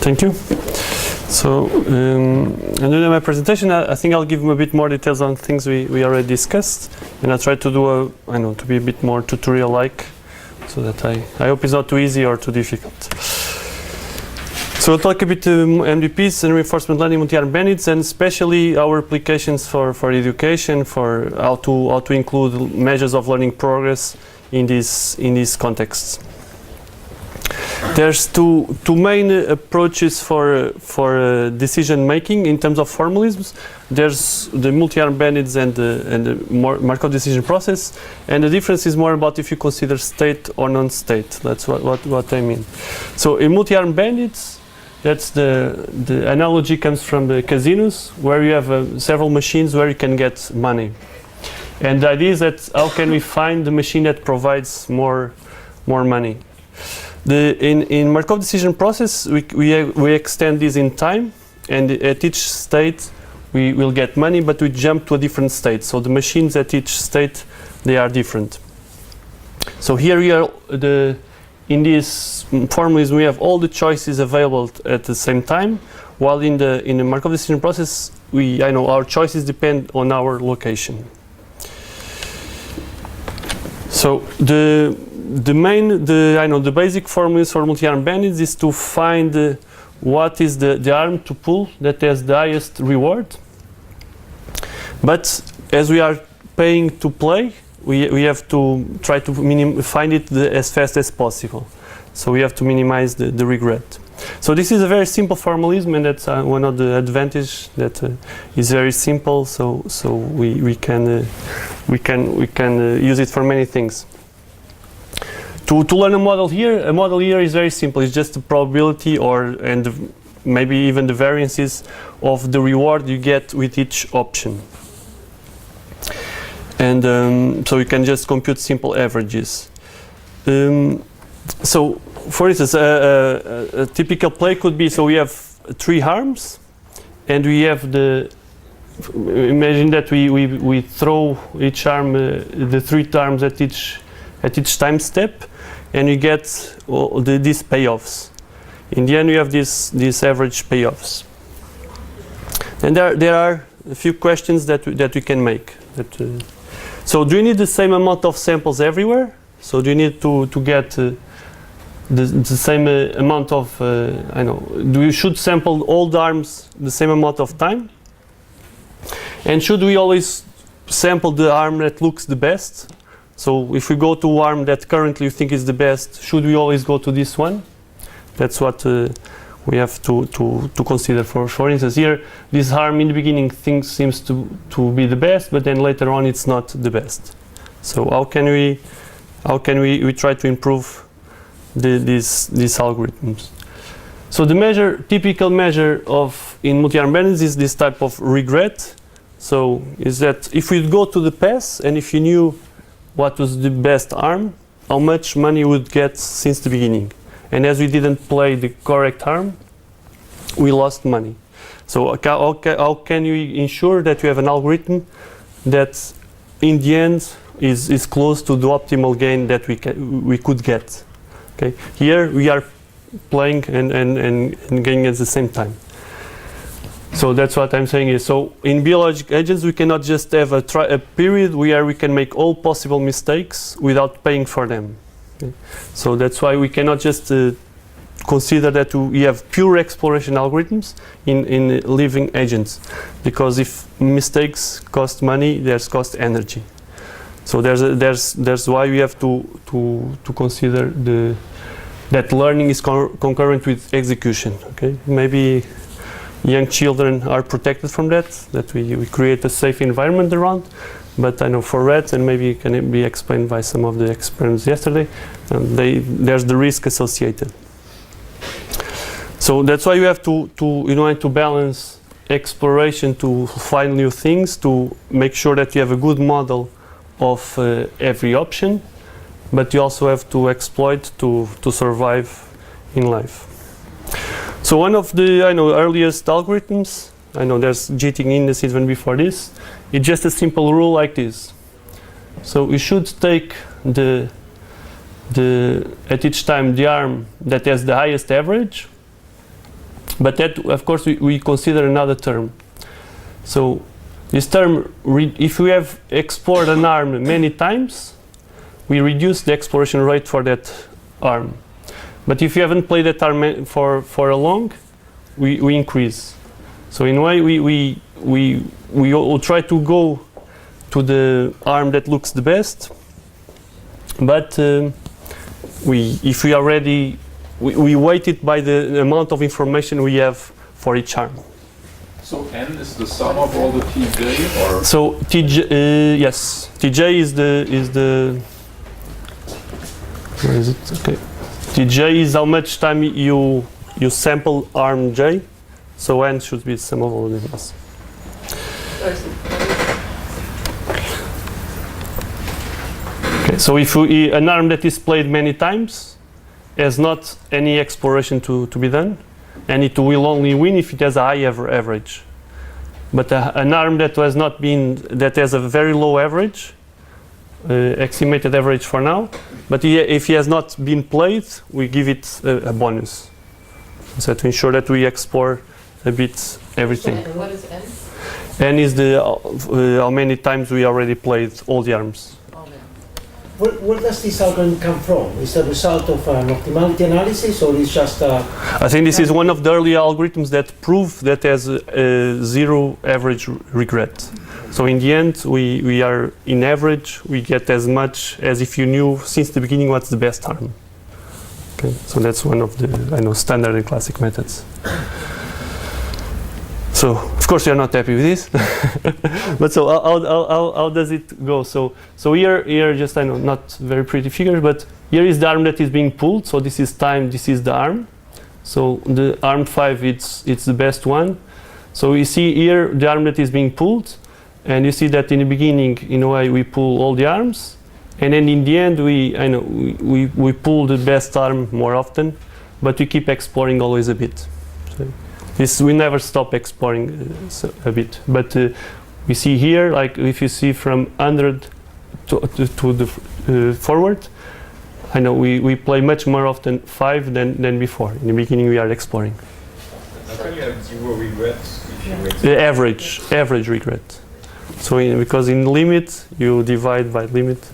Thank you. So, in my presentation, I think I'll give a bit more details on things we already discussed, and I'll try to do to be a bit more tutorial-like, so that I hope it's not too easy or too difficult. So I'll talk a bit MDPs and reinforcement learning, multi-arm bandits, and especially our applications for education, for how to include measures of learning progress in these contexts. There's two main approaches for decision making in terms of formalisms. There's the multi-arm bandits and the Markov decision process, and the difference is more about if you consider state or non-state. That's what I mean. So in multi-arm bandits, that's the analogy comes from the casinos, where you have several machines where you can get money. And the idea is that how can we find the machine that provides more money? In Markov decision process, we extend this in time, and at each state we will get money, but we jump to a different state. So the machines at each state, they are different. So here we are, in this formalism, we have all the choices available at the same time, while in the Markov decision process, our choices depend on our location. So the basic formulas for multi-arm bandits is to find what is the arm to pull that has the highest reward. But as we are paying to play, we have to try to find it as fast as possible. So we have to minimize the regret. So this is a very simple formalism, and that's one of the advantages that is very simple. So we can use it for many things. To learn a model here is very simple. It's just the probability and maybe even the variances of the reward you get with each option. And so you can just compute simple averages. So for instance, a typical play could be, so we have 3 arms, and we have imagine that we throw each arm, the 3 arms at each time step, and you get these payoffs. In the end, we have these average payoffs. And there are a few questions that we can make. So do you need the same amount of samples everywhere? So do you need to get the same amount of, should sample all the arms the same amount of time? And should we always sample the arm that looks the best? So if we go to arm that currently you think is the best, should we always go to this one? That's what we have to consider. For instance, here, this arm in the beginning seems to be the best, but then later on it's not the best. So how can we try to improve these algorithms? So the typical measure in multi-arm bandits is this type of regret. So is that if we go to the pass, and if you knew what was the best arm, how much money you would get since the beginning. And as we didn't play the correct arm, we lost money. So how can you ensure that you have an algorithm that in the end is close to the optimal gain that we could get? Okay. Here we are playing and gaining at the same time. So that's what I'm saying is, so in biological agents we cannot just have a period where we can make all possible mistakes without paying for them. Okay. So that's why we cannot just consider that we have pure exploration algorithms in living agents, because if mistakes cost money, there's cost energy. So there's why we have to consider that learning is concurrent with execution. Okay, maybe young children are protected from that we create a safe environment around. But I know for rats, and maybe it can be explained by some of the experiments yesterday, there's the risk associated. So that's why you have to balance exploration to find new things, to make sure that you have a good model of every option, but you also have to exploit to survive in life. So one of the earliest algorithms, I know there's cheating indices even before this, it's just a simple rule like this. So we should take at each time the arm that has the highest average, But that, of course, we consider another term. So this term, if we have explored an arm many times, we reduce the exploration rate for that arm. But if you haven't played that arm for a long, we increase. So in a way, we will try to go to the arm that looks the best. But if we are ready, we weight it by the amount of information we have for each arm. So n is the sum of all the tj, or so tj, yes, tj is the where is it? Okay, tj is how much time you sample arm j. So n should be the sum of all the things. Okay, so if an arm that is played many times has not any exploration to be done, and it will only win if it has a high average. But an arm that has not been, that has a very low average, estimated average for now, but if he has not been played, we give it a bonus. So to ensure that we explore a bit everything. And what is n? N is the how many times we already played all the arms. Where does this algorithm come from? Is it a result of an optimality analysis, or is just a... I think this is one of the early algorithms that prove that has a zero average regret. So in the end, we are in average, we get as much as if you knew since the beginning what's the best arm. Okay, so that's one of the standard and classic methods. So of course you're not happy with this, but so how does it go? So here just not very pretty figure, but here is the arm that is being pulled. So this is time, this is the arm. So the arm 5, it's the best one. So you see here the arm that is being pulled, and you see that in the beginning, in a way, we pull all the arms, and then in the end we pull the best arm more often, but we keep exploring always a bit. So we never stop exploring a bit, but we see here, like if you see from 100 to the forward, we play much more often 5 than before. In the beginning we are exploring. How can you have zero regrets if you wait? The average regret. So because in limit you divide by limit.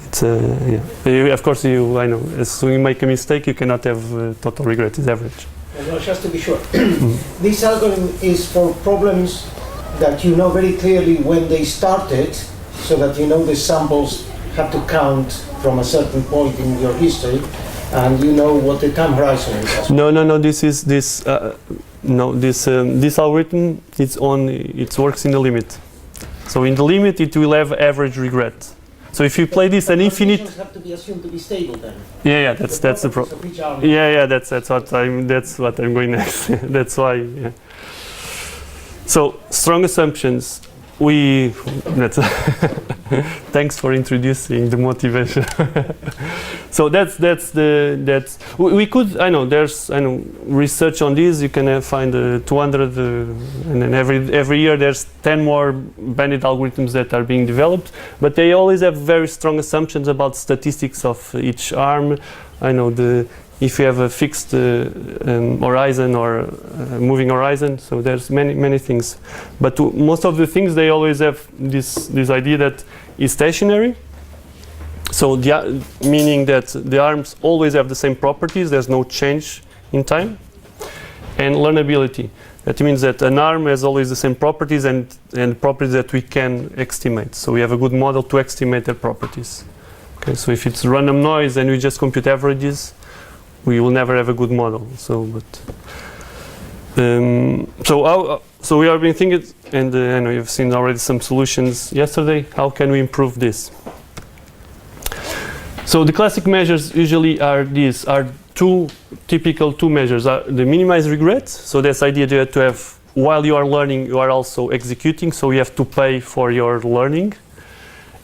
It's of course as soon as you make a mistake you cannot have total regret. It's average. Well, just to be sure, this algorithm is for problems that you know very clearly when they started, so that you know the samples have to count from a certain point in your history, and you know what the time horizon is. No. This algorithm it works in the limit. So in the limit it will have average regret. So if you play this an infinite, conditions have to be assumed to be stable then. Yeah, that's the problem. Yeah, that's what I'm going next. That's why. Yeah. So strong assumptions. Thanks for introducing the motivation. So we could. There's research on this. You can find 200, and then every year there's 10 more bandit algorithms that are being developed. But they always have very strong assumptions about statistics of each arm. If you have a fixed horizon or moving horizon, so there's many things. But most of the things, they always have this idea that is stationary. So meaning that the arms always have the same properties, there's no change in time. And learnability. That means that an arm has always the same properties and properties that we can estimate. So we have a good model to estimate their properties. Okay, so if it's random noise and we just compute averages, we will never have a good model. So we have been thinking, and I know you've seen already some solutions yesterday. How can we improve this? So the classic measures usually are typical two measures. The minimize regret. So that's the idea that you have to have, while you are learning, you are also executing. So you have to pay for your learning.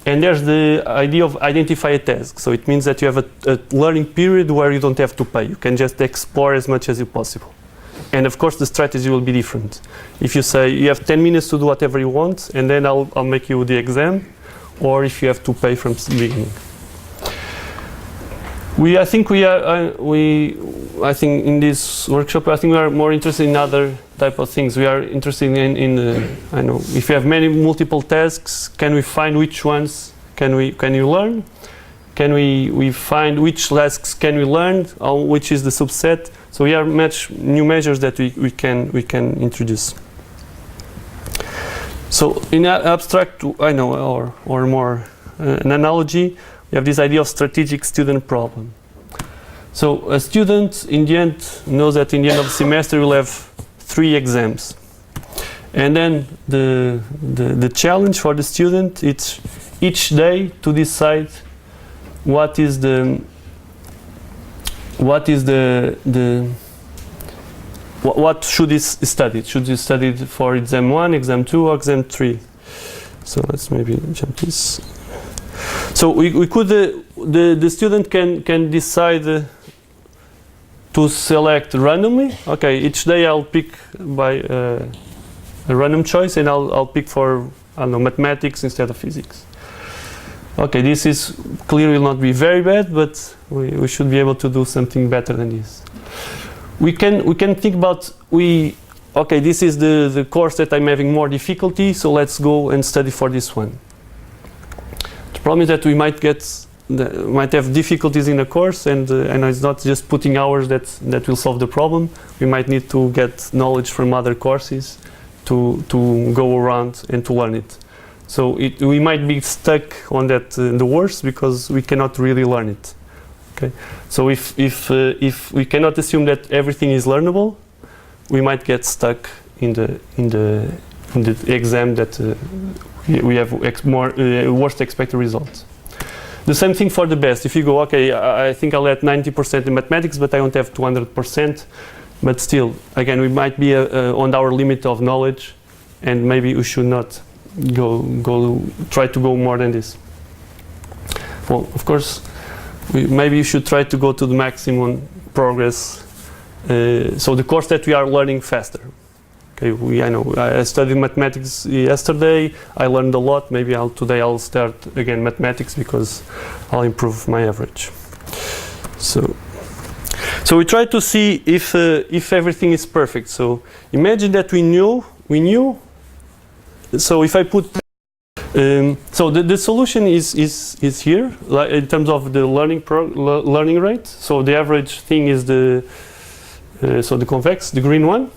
And there's the idea of identify a task. So it means that you have a learning period where you don't have to pay. You can just explore as much as possible. And of course, the strategy will be different. If you say you have 10 minutes to do whatever you want, and then I'll make you the exam, or if you have to pay from the beginning. I think I think in this workshop, I think we are more interested in other type of things. We are interested in I know, if you have multiple tasks, can we find which ones can you learn? Can we find which tasks can we learn? Or which is the subset? So we are new measures that we can introduce. So in abstract, I know, or more an analogy, we have this idea of strategic student problem. So a student in the end knows that in the end of the semester we'll have 3 exams. And then the challenge for the student is each day to decide what should he study? Should he study for exam 1, exam 2, or exam 3? So let's maybe jump this. So we could the student can decide to select randomly. Okay, each day I'll pick by a random choice, and I'll pick for, I don't know, mathematics instead of physics. Okay, this is clearly will not be very bad, but we should be able to do something better than this. We can think about okay, this is the course that I'm having more difficulty, so let's go and study for this one. The problem is that we might have difficulties in the course, and it's not just putting hours that will solve the problem. We might need to get knowledge from other courses to go around and to learn it. So we might be stuck on that the worst, because we cannot really learn it. Okay, so if we cannot assume that everything is learnable, we might get stuck in the exam that we have worst expected results. The same thing for the best. If you go, okay, I think I'll have 90% in mathematics, but I don't have 200%. But still, again, we might be on our limit of knowledge, and maybe we should not try to go more than this. Well, of course, maybe you should try to go to the maximum progress. So the course that we are learning faster. Okay, I know I studied mathematics yesterday. I learned a lot. Maybe today I'll start again mathematics, because I'll improve my average. So we try to see if everything is perfect. So imagine that we knew. So if I put, so the solution is here, like in terms of the learning rate. So the average thing is the convex, the green one.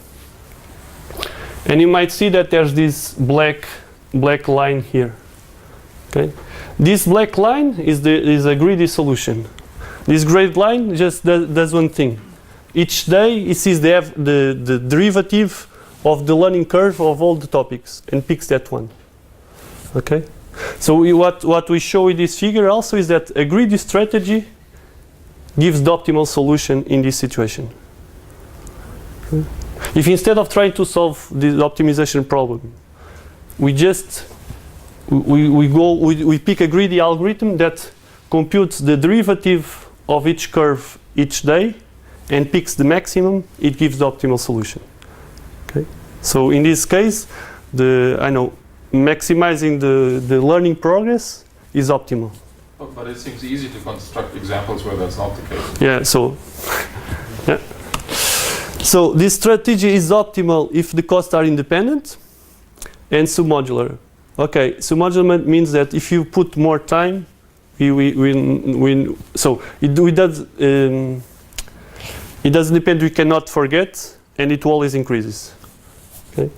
And you might see that there's this black line here. Okay, this black line is a greedy solution. This gray line just does one thing. Each day it sees the derivative of the learning curve of all the topics and picks that one. Okay, so what we show in this figure also is that a greedy strategy gives the optimal solution in this situation. Okay. If instead of trying to solve the optimization problem, we pick a greedy algorithm that computes the derivative of each curve each day and picks the maximum, it gives the optimal solution. Okay, so in this case, maximizing the learning progress is optimal. But it seems easy to construct examples where that's not the case. Yeah. So, yeah. So this strategy is optimal if the costs are independent and submodular. Okay, submodular means that if you put more time, so it doesn't depend. We cannot forget, and it always increases. Okay.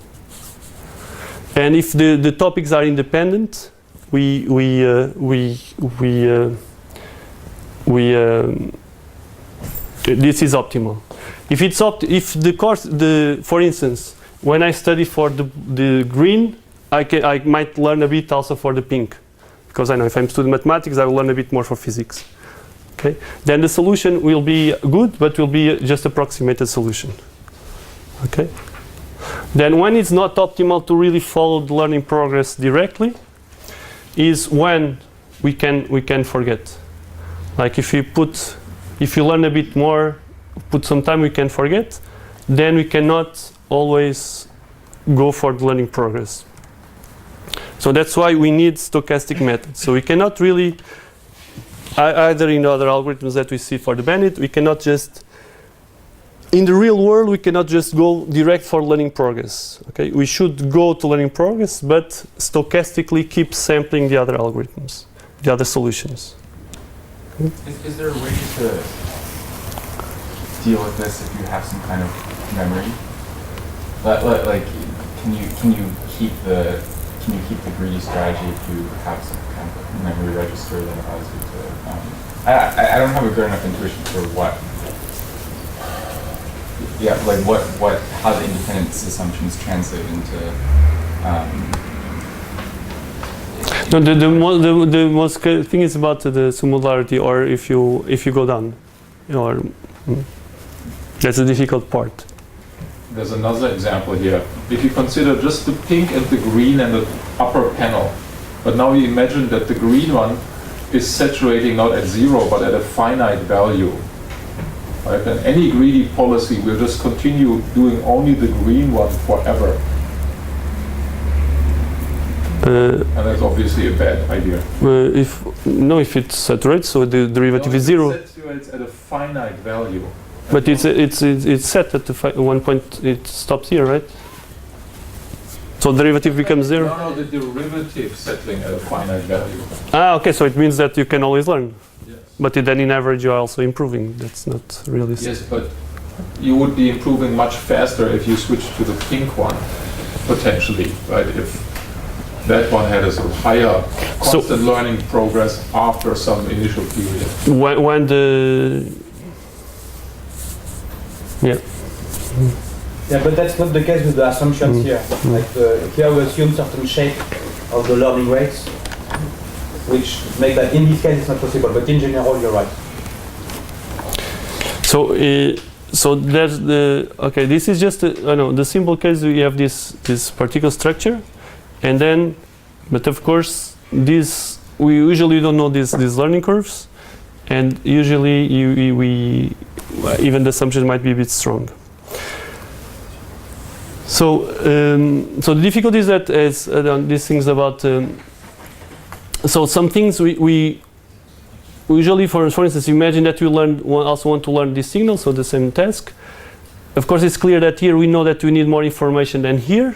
And if the topics are independent, this is optimal. If the course, for instance, when I study for the green, I might learn a bit also for the pink, because I know if I'm studying mathematics, I will learn a bit more for physics. Okay, then the solution will be good, but will be just approximated solution. Okay. Then when it's not optimal to really follow the learning progress directly, is when we can forget. Like if you learn a bit more, put some time, we can forget. Then we cannot always go for the learning progress. So that's why we need stochastic methods. So we cannot really either in other algorithms that we see for the bandit, we cannot just, in the real world, we cannot just go direct for learning progress. Okay, we should go to learning progress, but stochastically keep sampling the other algorithms, the other solutions. Is there a way to deal with this if you have some kind of memory? Like, can you keep the greedy strategy if you have some kind of memory register that allows you to? I don't have a good enough intuition for what. Yeah, like how the independence assumptions translate into. No, the most thing is about the similarity, or if you go down, or that's the difficult part. There's another example here. If you consider just the pink and the green and the upper panel, but now you imagine that the green one is saturating not at 0 but at a finite value. Right? And any greedy policy will just continue doing only the green one forever. And that's obviously a bad idea. If it saturates, so the derivative is 0. It saturates at a finite value. But it's set at one point. It stops here, right? So derivative becomes 0. No, the derivative settling at a finite value. Okay. So it means that you can always learn. Yes. But then in average you are also improving. That's not really. Yes, but you would be improving much faster if you switch to the pink one, potentially, right? If that one had a sort of higher constant learning progress after some initial period. When the Yeah, but that's not the case with the assumptions here. Like here we assume certain shape of the learning rates, which make that in this case it's not possible. But in general, you're right. So there's this is just the simple case. We have this particular structure, and then, but of course we usually don't know these learning curves, and usually even the assumption might be a bit strong. So the difficulty is that these things about so some things we usually, for instance, imagine that you also want to learn this signal, so the same task. Of course, it's clear that here we know that we need more information than here.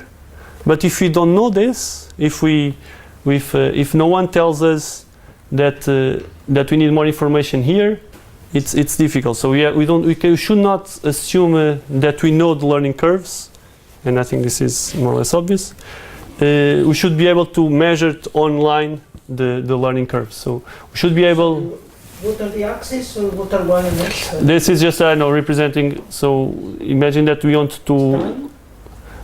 But if we don't know this, if no one tells us that we need more information here, it's difficult. So we should not assume that we know the learning curves, and I think this is more or less obvious. We should be able to measure it online the learning curves. So we should be able. What are the axes, or what are Y and X? This is just representing. So imagine that we want to.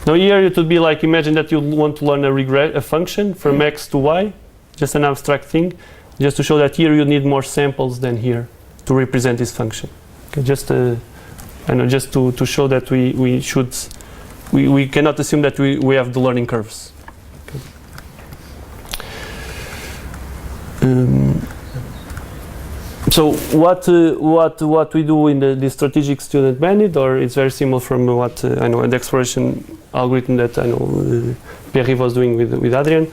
Now here it would be like, imagine that you want to learn a function from X to Y, just an abstract thing, just to show that here you need more samples than here to represent this function. Okay, just to show that we cannot assume that we have the learning curves. Okay. So what we do in the strategic student bandit, or it's very similar from what the exploration algorithm that Pierre was doing with Adrian.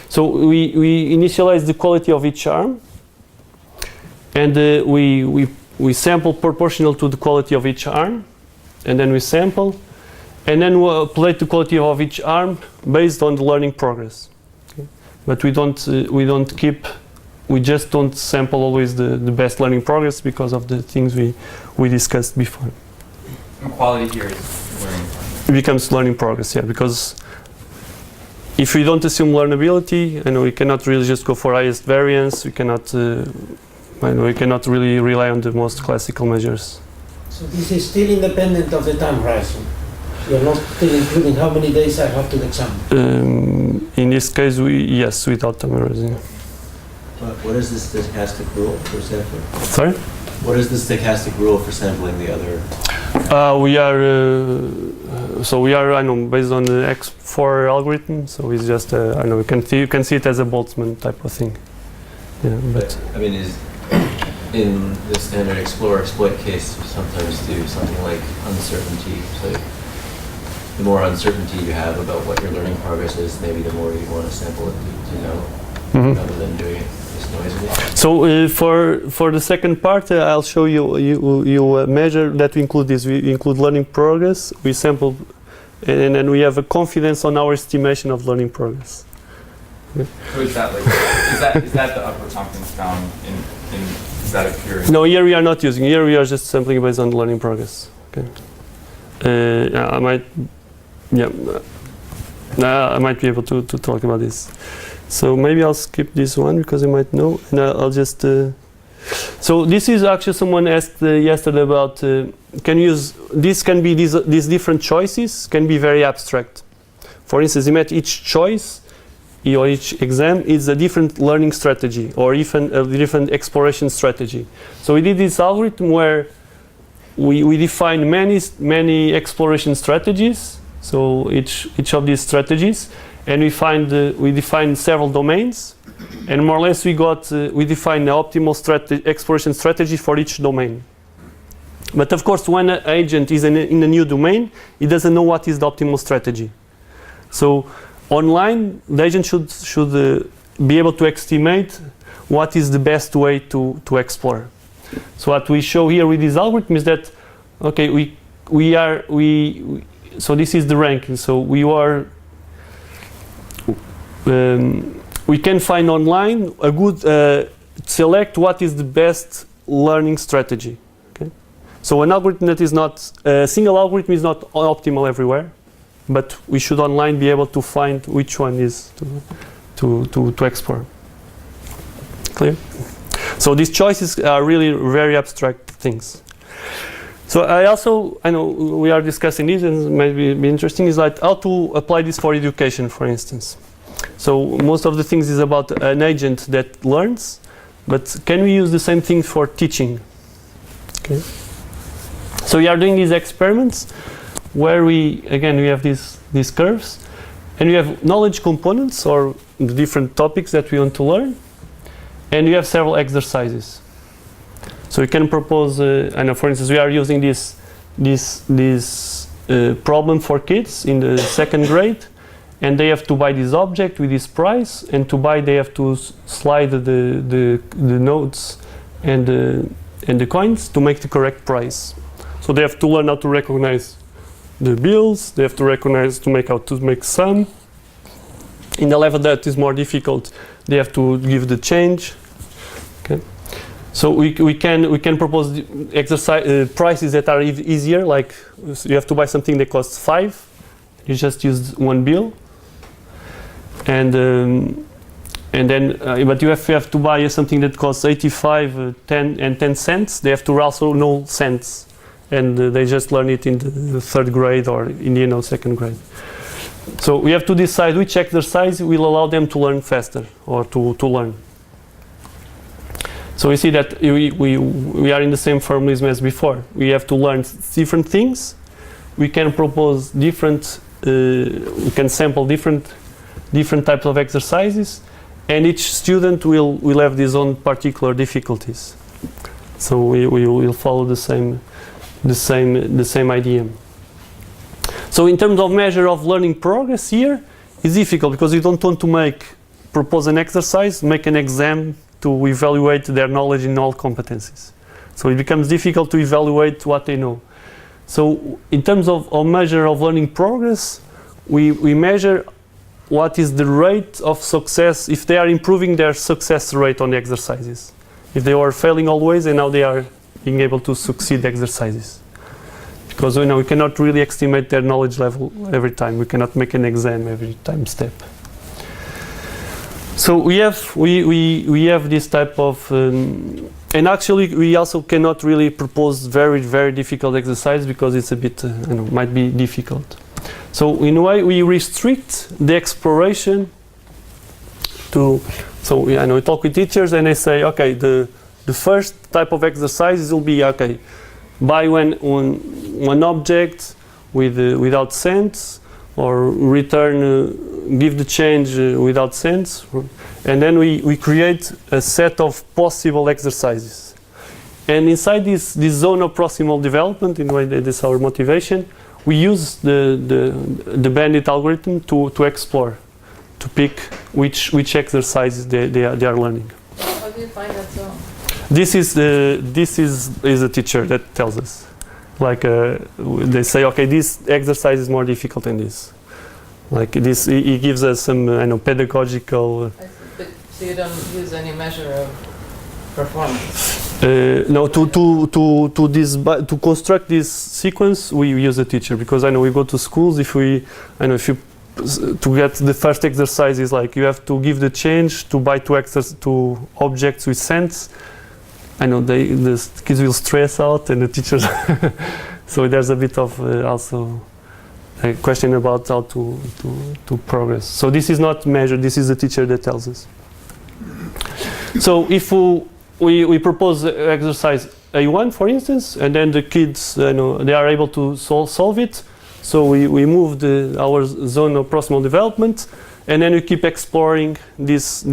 So we initialize the quality of each arm, and we sample proportional to the quality of each arm, and then we sample, and then we update the quality of each arm based on the learning progress. Okay? But we just don't sample always the best learning progress because of the things we discussed before. And quality here is learning progress. It becomes learning progress, yeah, because if we don't assume learnability, we cannot really just go for highest variance. We cannot really rely on the most classical measures. So this is still independent of the time horizon. You're not still including how many days I have to the exam. In this case, yes, without time horizon. What is the stochastic rule for sampling? Sorry? What is the stochastic rule for sampling the other? We are based on the X4 algorithm. So it's just you can see it as a Boltzmann type of thing. Yeah, but I mean, is in the standard explore exploit case, sometimes do something like uncertainty. So the more uncertainty you have about what your learning progress is, maybe the more you want to sample it to know, rather than doing it less noisily? So for the second part, I'll show you measure that we include this. We include learning progress. We sample, and then we have a confidence on our estimation of learning progress. So is that like is that the upper confidence bound in is that a pure? No, here we are not using. Here we are just sampling based on learning progress. Okay. I might, yeah, I might be able to talk about this. So maybe I'll skip this one because I might know, and I'll just. So this is actually someone asked yesterday about can use this can be these different choices can be very abstract. For instance, each choice or each exam is a different learning strategy or even a different exploration strategy. So we did this algorithm where we define many exploration strategies. So each of these strategies, and we define several domains, and more or less we define the optimal exploration strategy for each domain. But of course, when an agent is in a new domain, it doesn't know what is the optimal strategy. So online, the agent should be able to estimate what is the best way to explore. So what we show here with this algorithm is that, okay, so this is the ranking. So we can find online a good select what is the best learning strategy. Okay, so an algorithm that is not a single algorithm is not optimal everywhere, but we should online be able to find which one is to explore. Clear? So these choices are really very abstract things. So I know we are discussing this, and it might be interesting, is like how to apply this for education, for instance. So most of the things is about an agent that learns, but can we use the same thing for teaching? Okay. So we are doing these experiments where we have these curves, and we have knowledge components or the different topics that we want to learn, and we have several exercises. So we can propose, I know, for instance, we are using this problem for kids in the second grade, and they have to buy this object with this price, and to buy they have to slide the notes and the coins to make the correct price. So they have to learn how to recognize the bills. They have to recognize how to make sum. In the level that is more difficult, they have to give the change. Okay. So we can propose exercise prices that are easier, like you have to buy something that costs 5, you just use one bill, and then but you have to buy something that costs 85, 10 cents. They have to also know cents, and they just learn it in the third grade or in second grade. So we have to decide which exercise will allow them to learn faster or to learn. So we see that we are in the same formalism as before. We have to learn different things. We can propose different, we can sample different types of exercises, and each student will have his own particular difficulties. So we will follow the same idea. So in terms of measure of learning progress here, it's difficult because you don't want to propose an exercise, make an exam to evaluate their knowledge in all competencies. So it becomes difficult to evaluate what they know. So in terms of measure of learning progress, we measure what is the rate of success, if they are improving their success rate on the exercises. If they were failing always and now they are being able to succeed exercises. Because we cannot really estimate their knowledge level every time. We cannot make an exam every time step. So we have this type of, and actually we also cannot really propose very, very difficult exercise because it's a bit, might be difficult. So in a way we restrict the exploration to, so we talk with teachers and they say, okay, the first type of exercises will be, okay, buy one object without cents, or return, give the change without cents, and then we create a set of possible exercises. And inside this zone of proximal development, in a way that is our motivation, we use the bandit algorithm to explore, to pick which exercises they are learning. do you find that zone? This is a teacher that tells us. Like they say, okay, this exercise is more difficult than this. Like this, he gives us some pedagogical. I see. But, so you don't use any measure of performance? No, to construct this sequence, we use a teacher, because I know we go to schools. If you to get the first exercise is like you have to give the change to buy two objects with cents. I know the kids will stress out, and the teachers. So there's a bit of also a question about how to progress. So this is not measured. This is the teacher that tells us. So if we propose exercise A1, for instance, and then the kids, they are able to solve it. So we move our zone of proximal development, and then we keep exploring these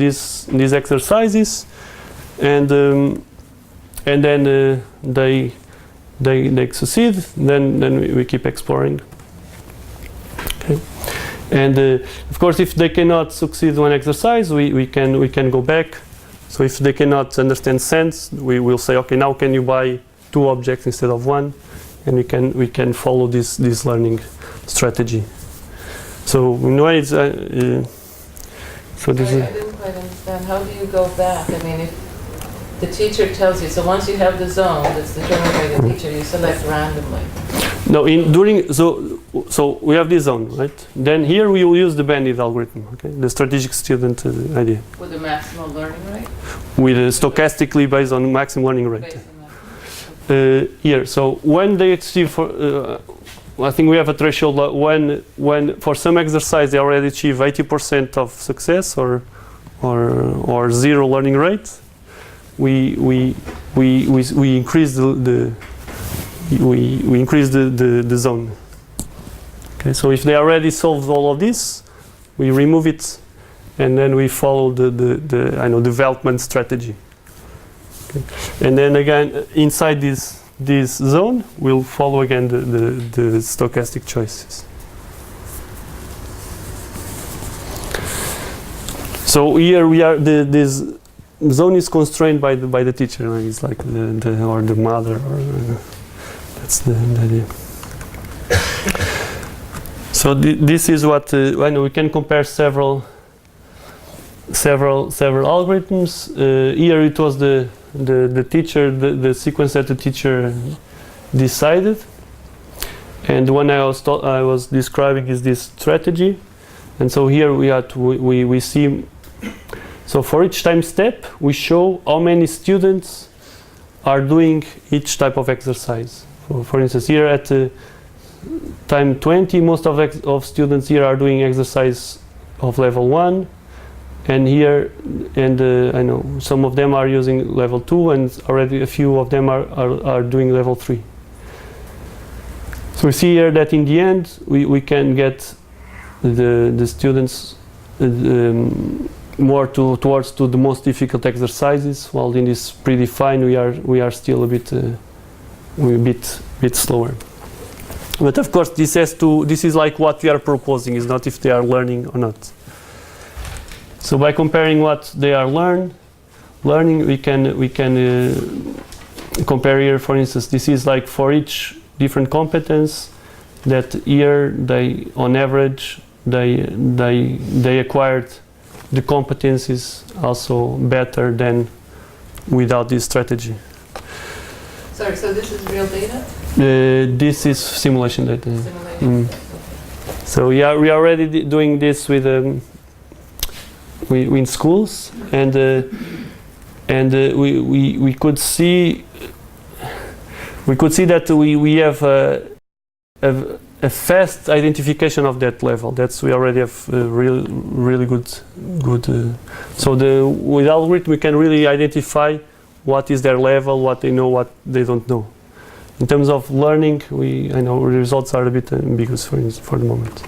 exercises, and then they succeed. Then we keep exploring. Okay. And of course, if they cannot succeed one exercise, we can go back. So if they cannot understand sense, we will say, okay, now can you buy two objects instead of one, and we can follow this learning strategy. So it's so this I is. didn't quite understand. How do you go back? I mean, if the teacher tells you, so once you have the zone that's determined by the teacher, you select randomly. No, so we have this zone, right? Then here we will use the bandit algorithm, okay? The strategic student idea. With the maximal learning rate? With stochastically based on maximum learning rate. Based on that. Here, so when they achieve, I think we have a threshold when for some exercise they already achieve 80% of success or zero learning rate, we increase we increase the zone. Okay, so if they already solved all of this, we remove it, and then we follow the development strategy. Okay. And then again inside this zone, we'll follow again the stochastic choices. So here we are. This zone is constrained by the teacher. It's like the mother. That's the idea. So this is what I know. We can compare several algorithms. Here it was the teacher, the sequence that the teacher decided, and the one I was describing is this strategy. And so here we see. So for each time step, we show how many students are doing each type of exercise. For instance, here at time 20, most of students here are doing exercise of level 1, and here, I know some of them are using level 2, and already a few of them are doing level 3. So we see here that in the end, we can get the students more towards the most difficult exercises, while in this predefined we are still a bit slower. But of course, this is like what we are proposing, is not if they are learning or not. So by comparing what they are learning, we can compare here. For instance, this is like for each different competence that here they, on average, they acquired the competencies also better than without this strategy. Sorry, so this is real data? This is simulation data. Simulation. So we are already doing this with in schools, and we could see that we have a fast identification of that level. We already have really good. So with algorithm we can really identify what is their level, what they know, what they don't know. In terms of learning, I know the results are a bit ambiguous for the moment.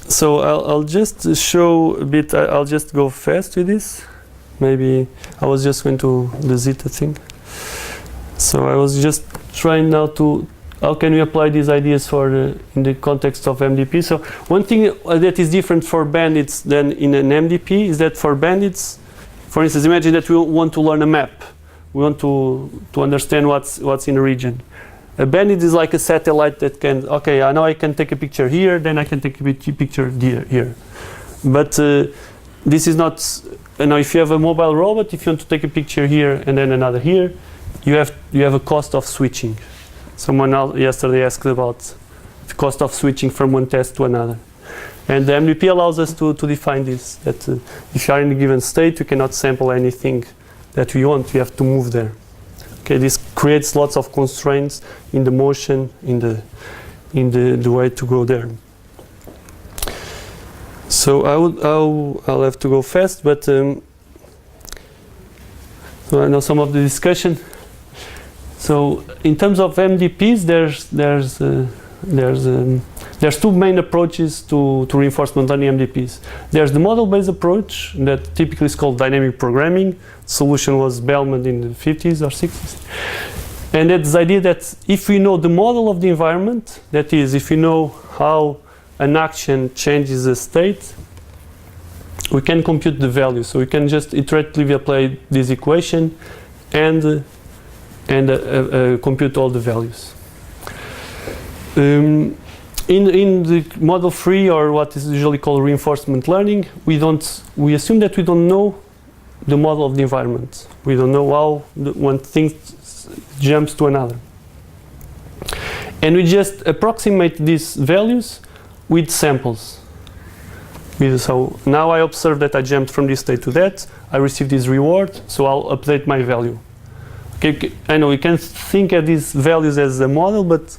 So I'll just show a bit. I'll just go fast with this. maybe I was just going to the zeta thing. So I was just trying now to, how can we apply these ideas in the context of MDP? So one thing that is different for bandits than in an MDP is that for bandits, for instance, imagine that we want to learn a map. We want to understand what's in a region. A bandit is like a satellite that can, okay, I know I can take a picture here, then I can take a picture here. But this is not, if you have a mobile robot, if you want to take a picture here and then another here, you have a cost of switching. Someone else yesterday asked about the cost of switching from one test to another. And the MDP allows us to define this, that if you are in a given state, you cannot sample anything that we want, you have to move there. Okay, this creates lots of constraints in the motion, in the way to go there. So I'll have to go fast, but so I know some of the discussion. So in terms of MDPs, there's two main approaches to reinforcement learning MDPs. There's the model-based approach that typically is called dynamic programming. Solution was Bellman in the 50s or 60s. And that's the idea that if we know the model of the environment, that is, if we know how an action changes a state, we can compute the value. So we can just iteratively apply this equation and compute all the values. In the model 3, or what is usually called reinforcement learning, we assume that we don't know the model of the environment. We don't know how one thing jumps to another. And we just approximate these values with samples. So now I observe that I jumped from this state to that, I receive this reward, so I'll update my value. Okay, I know we can think of these values as a model, but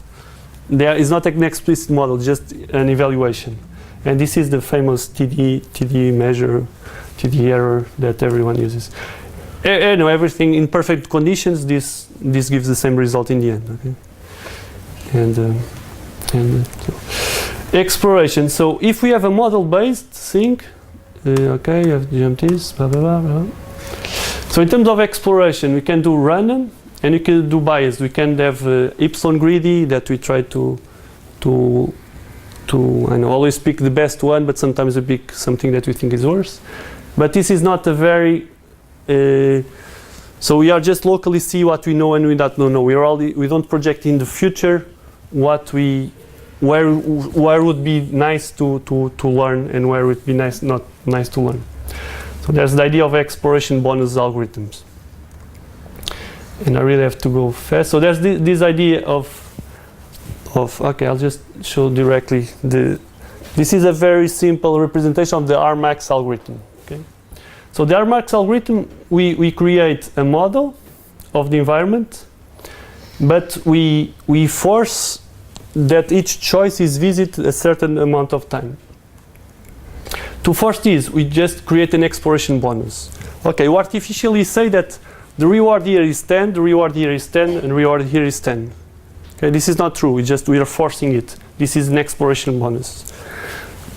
there is not an explicit model, just an evaluation. And this is the famous TD measure, TD error that everyone uses. Everything in perfect conditions, this gives the same result in the end. Okay? So exploration. So if we have a model-based thing, okay, you have jumped this, blah, blah, blah, blah. So in terms of exploration, we can do random and we can do biased. We can have epsilon greedy that we try to always pick the best one, but sometimes we pick something that we think is worse. But this is not a very so we are just locally see what we know and we don't know. We don't project in the future what where would be nice to learn and where would be not nice to learn. So there's the idea of exploration bonus algorithms. And I really have to go fast. So there's this idea of okay, I'll just show directly this is a very simple representation of the Rmax algorithm. Okay, so the Rmax algorithm, we create a model of the environment, but we force that each choice is visited a certain amount of time. To force this, we just create an exploration bonus. Okay, we artificially say that the reward here is 10, the reward here is 10, and reward here is 10. Okay, this is not true. We are forcing it. This is an exploration bonus.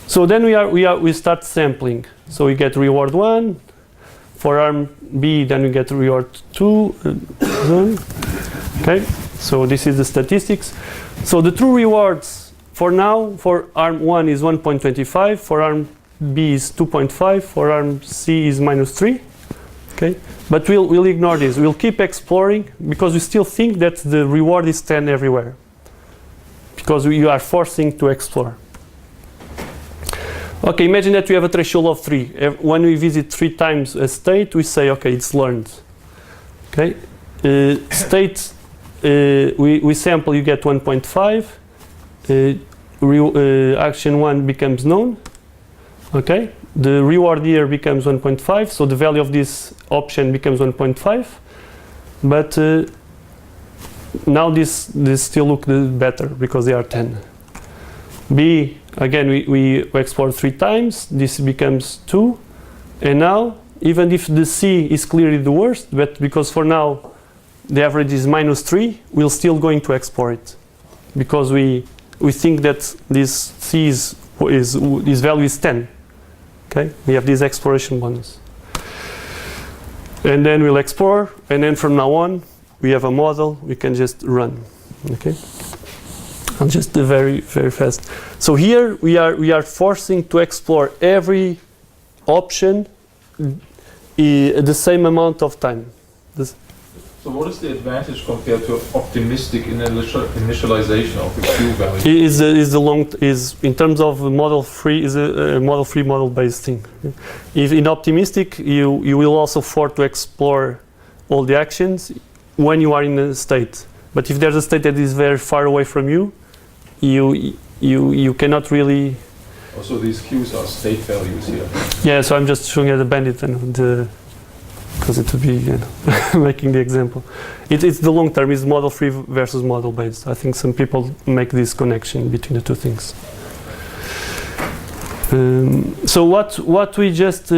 So then we start sampling. So we get reward 1 for arm B. Then we get reward 2. Okay. So this is the statistics. So the true rewards for now for arm 1 is 1.25. For arm B is 2.5. For arm C is -3. Okay. But we'll ignore this. We'll keep exploring because we still think that the reward is 10 everywhere. Because you are forcing to explore. Okay, imagine that we have a threshold of 3. When we visit 3 times a state, we say, okay, it's learned. Okay, state, we sample, you get 1.5. Action 1 becomes known. Okay. The reward here becomes 1.5, so the value of this option becomes 1.5. But now this still look better because they are 10. B, again, we explore 3 times. This becomes 2. And now, even if the C is clearly the worst, but because for now the average is -3, we're still going to explore it. Because we think that this C this value is 10. Okay, we have this exploration bonus. And then we'll explore, and then from now on, we have a model, we can just run, okay? I'll just do very, very fast. So here we are forcing to explore every option the same amount of time. So what is the advantage compared to optimistic initialization of the Q value? Is in terms of model free is a model free model based thing. If in optimistic you will also force to explore all the actions when you are in a state. But if there's a state that is very far away from you, you cannot really. Also, these Qs are state values here. Yeah, so I'm just showing you the bandit and because it would be making the example. It's the long term. It's model free versus model based. I think some people make this connection between the two things. So what we just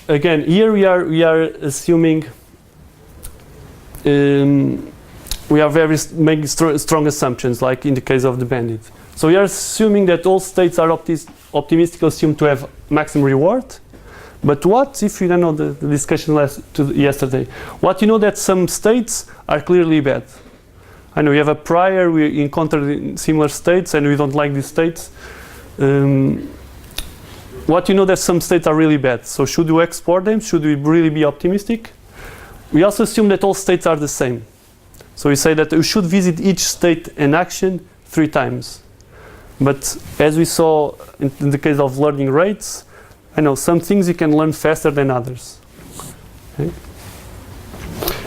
again here we are assuming we are making strong assumptions, like in the case of the bandit. So we are assuming that all states are optimistic, assumed to have maximum reward. But what if you don't know the discussion yesterday? What you know that some states are clearly bad? I know we have a prior, we encountered similar states and we don't like these states. What you know that some states are really bad. So should we export them? Should we really be optimistic? We also assume that all states are the same. So we say that we should visit each state and action 3 times. But as we saw in the case of learning rates, I know some things you can learn faster than others. Okay?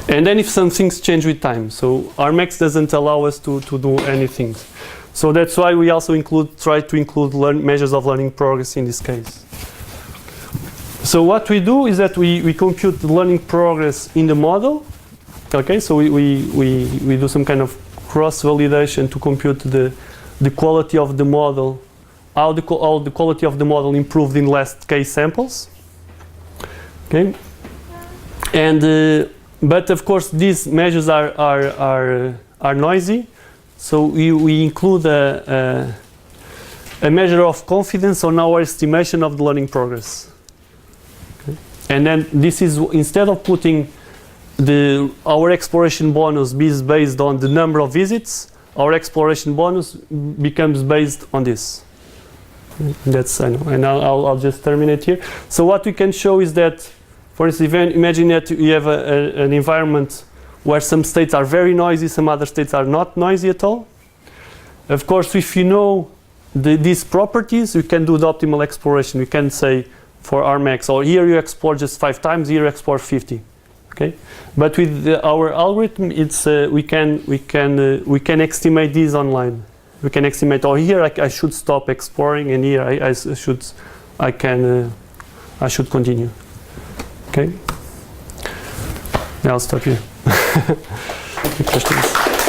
And then if some things change with time, so RMAX doesn't allow us to do anything. So that's why we also try to include measures of learning progress in this case. So what we do is that we compute the learning progress in the model. Okay, so we do some kind of cross-validation to compute the quality of the model, how the quality of the model improved in last case samples. Okay, and but of course these measures are noisy, so we include a measure of confidence on our estimation of the learning progress. Okay. And then this is, instead of putting our exploration bonus is based on the number of visits, our exploration bonus becomes based on this. That's, I know, and I'll just terminate here. So what we can show is that, for instance, imagine that you have an environment where some states are very noisy, some other states are not noisy at all. Of course, if you know these properties, you can do the optimal exploration. We can say for RMAX, or here you explore just 5 times, here you explore 50. Okay, but with our algorithm, it's we can estimate these online. We can estimate. Oh, here I should stop exploring, and here I should continue. Okay. Now I'll stop here. Questions?